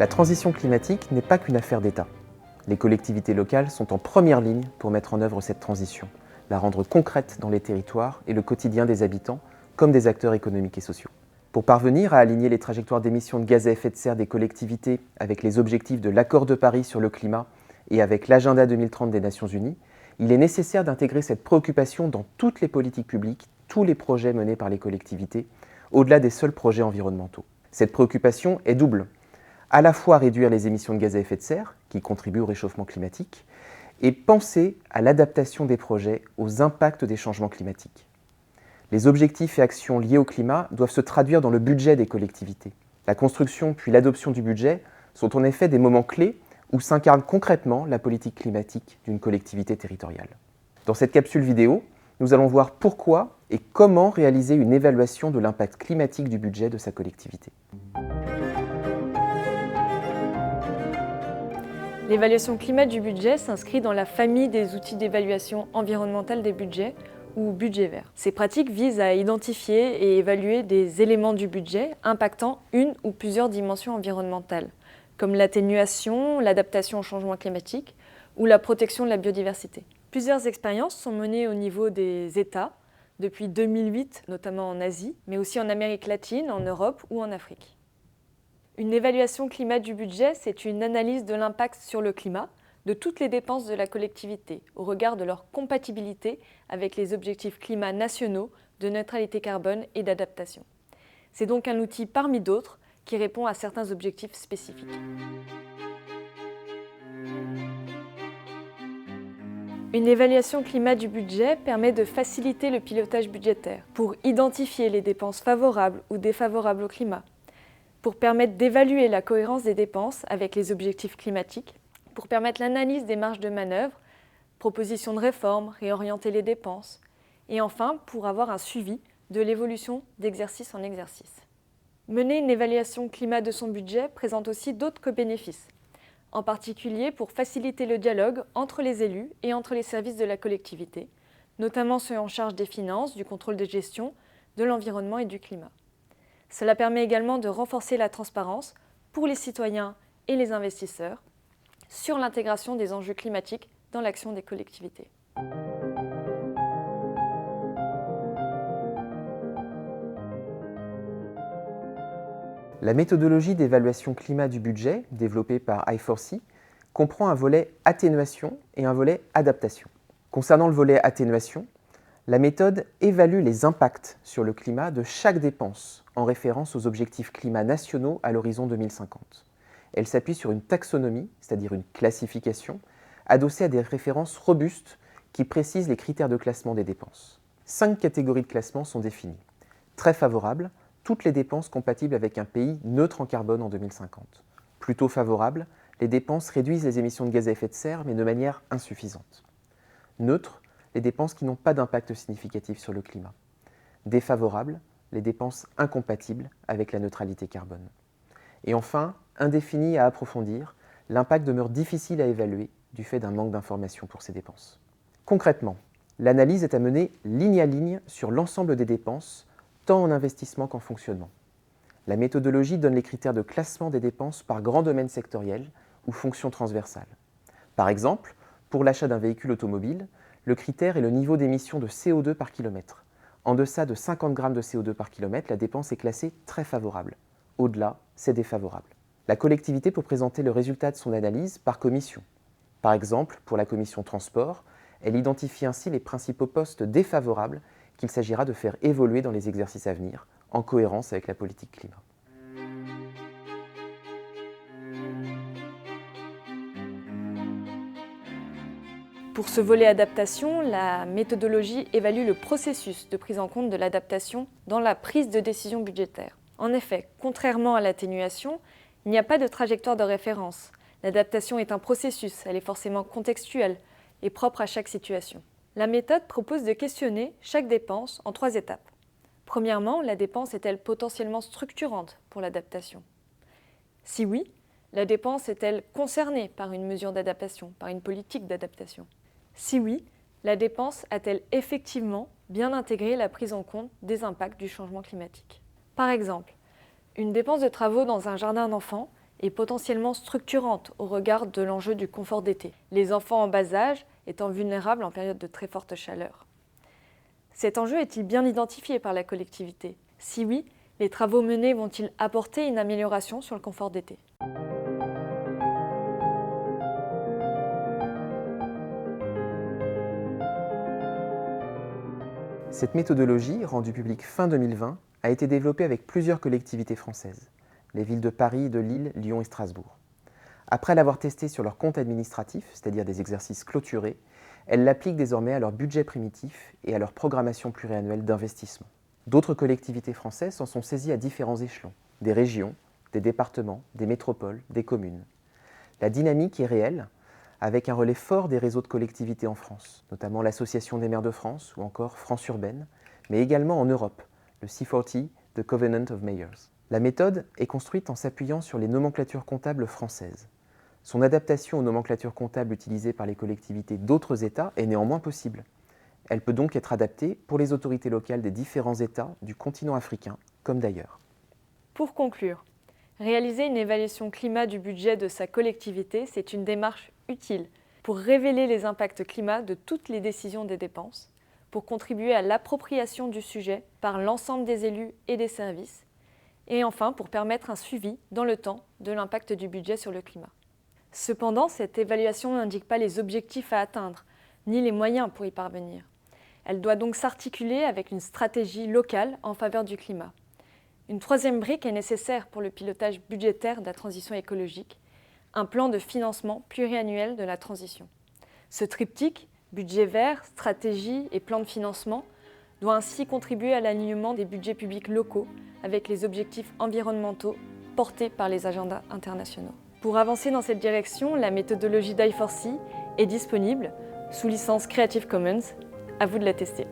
La transition climatique n'est pas qu'une affaire d'État. Les collectivités locales sont en première ligne pour mettre en œuvre cette transition, la rendre concrète dans les territoires et le quotidien des habitants, comme des acteurs économiques et sociaux. Pour parvenir à aligner les trajectoires d'émissions de gaz à effet de serre des collectivités avec les objectifs de l'Accord de Paris sur le climat et avec l'Agenda 2030 des Nations Unies, il est nécessaire d'intégrer cette préoccupation dans toutes les politiques publiques, tous les projets menés par les collectivités, au-delà des seuls projets environnementaux. Cette préoccupation est double. À la fois réduire les émissions de gaz à effet de serre, qui contribuent au réchauffement climatique, et penser à l'adaptation des projets aux impacts des changements climatiques. Les objectifs et actions liés au climat doivent se traduire dans le budget des collectivités. La construction puis l'adoption du budget sont en effet des moments clés où s'incarne concrètement la politique climatique d'une collectivité territoriale. Dans cette capsule vidéo, nous allons voir pourquoi et comment réaliser une évaluation de l'impact climatique du budget de sa collectivité. L'évaluation climat du budget s'inscrit dans la famille des outils d'évaluation environnementale des budgets, ou budget vert. Ces pratiques visent à identifier et évaluer des éléments du budget impactant une ou plusieurs dimensions environnementales, comme l'atténuation, l'adaptation au changement climatique ou la protection de la biodiversité. Plusieurs expériences sont menées au niveau des États, depuis 2008, notamment en Asie, mais aussi en Amérique latine, en Europe ou en Afrique. Une évaluation climat du budget, c'est une analyse de l'impact sur le climat de toutes les dépenses de la collectivité, au regard de leur compatibilité avec les objectifs climat nationaux de neutralité carbone et d'adaptation. C'est donc un outil parmi d'autres qui répond à certains objectifs spécifiques. Une évaluation climat du budget permet de faciliter le pilotage budgétaire pour identifier les dépenses favorables ou défavorables au climat, pour permettre d'évaluer la cohérence des dépenses avec les objectifs climatiques, pour permettre l'analyse des marges de manœuvre, proposition de réforme, réorienter les dépenses, et enfin pour avoir un suivi de l'évolution d'exercice en exercice. Mener une évaluation climat de son budget présente aussi d'autres bénéfices, en particulier pour faciliter le dialogue entre les élus et entre les services de la collectivité, notamment ceux en charge des finances, du contrôle de gestion, de l'environnement et du climat. Cela permet également de renforcer la transparence pour les citoyens et les investisseurs sur l'intégration des enjeux climatiques dans l'action des collectivités. La méthodologie d'évaluation climat du budget, développée par I4C, comprend un volet atténuation et un volet adaptation. Concernant le volet atténuation, la méthode évalue les impacts sur le climat de chaque dépense en référence aux objectifs climat nationaux à l'horizon 2050. Elle s'appuie sur une taxonomie, c'est-à-dire une classification, adossée à des références robustes qui précisent les critères de classement des dépenses. 5 catégories de classement sont définies. Très favorable, toutes les dépenses compatibles avec un pays neutre en carbone en 2050. Plutôt favorable, les dépenses réduisent les émissions de gaz à effet de serre, mais de manière insuffisante. Neutre, les dépenses qui n'ont pas d'impact significatif sur le climat. Défavorable, les dépenses incompatibles avec la neutralité carbone. Et enfin, indéfini à approfondir, l'impact demeure difficile à évaluer du fait d'un manque d'informations pour ces dépenses. Concrètement, l'analyse est à mener ligne à ligne sur l'ensemble des dépenses, tant en investissement qu'en fonctionnement. La méthodologie donne les critères de classement des dépenses par grands domaines sectoriels ou fonctions transversales. Par exemple, pour l'achat d'un véhicule automobile, le critère est le niveau d'émission de CO2 par kilomètre. En deçà de 50 g de CO2 par kilomètre, la dépense est classée très favorable. Au-delà, c'est défavorable. La collectivité peut présenter le résultat de son analyse par commission. Par exemple, pour la commission transport, elle identifie ainsi les principaux postes défavorables qu'il s'agira de faire évoluer dans les exercices à venir, en cohérence avec la politique climat. Pour ce volet adaptation, la méthodologie évalue le processus de prise en compte de l'adaptation dans la prise de décision budgétaire. En effet, contrairement à l'atténuation, il n'y a pas de trajectoire de référence. L'adaptation est un processus, elle est forcément contextuelle et propre à chaque situation. La méthode propose de questionner chaque dépense en 3 étapes. Premièrement, la dépense est-elle potentiellement structurante pour l'adaptation? Si oui, la dépense est-elle concernée par une mesure d'adaptation, par une politique d'adaptation? Si oui, la dépense a-t-elle effectivement bien intégré la prise en compte des impacts du changement climatique? Par exemple, une dépense de travaux dans un jardin d'enfants et potentiellement structurante au regard de l'enjeu du confort d'été, les enfants en bas âge étant vulnérables en période de très forte chaleur. Cet enjeu est-il bien identifié par la collectivité? Si oui, les travaux menés vont-ils apporter une amélioration sur le confort d'été? Cette méthodologie, rendue publique fin 2020, a été développée avec plusieurs collectivités françaises, les villes de Paris, de Lille, Lyon et Strasbourg. Après l'avoir testée sur leur compte administratif, c'est-à-dire des exercices clôturés, elles l'appliquent désormais à leur budget primitif et à leur programmation pluriannuelle d'investissement. D'autres collectivités françaises s'en sont saisies à différents échelons, des régions, des départements, des métropoles, des communes. La dynamique est réelle, avec un relais fort des réseaux de collectivités en France, notamment l'Association des maires de France ou encore France Urbaine, mais également en Europe, le C40, The Covenant of Mayors. La méthode est construite en s'appuyant sur les nomenclatures comptables françaises. Son adaptation aux nomenclatures comptables utilisées par les collectivités d'autres États est néanmoins possible. Elle peut donc être adaptée pour les autorités locales des différents États du continent africain, comme d'ailleurs. Pour conclure, réaliser une évaluation climat du budget de sa collectivité, c'est une démarche utile pour révéler les impacts climat de toutes les décisions des dépenses, pour contribuer à l'appropriation du sujet par l'ensemble des élus et des services, et enfin pour permettre un suivi dans le temps de l'impact du budget sur le climat. Cependant, cette évaluation n'indique pas les objectifs à atteindre, ni les moyens pour y parvenir. Elle doit donc s'articuler avec une stratégie locale en faveur du climat. Une troisième brique est nécessaire pour le pilotage budgétaire de la transition écologique, un plan de financement pluriannuel de la transition. Ce triptyque, budget vert, stratégie et plan de financement, doit ainsi contribuer à l'alignement des budgets publics locaux avec les objectifs environnementaux portés par les agendas internationaux. Pour avancer dans cette direction, la méthodologie d'I4C est disponible sous licence Creative Commons. À vous de la tester.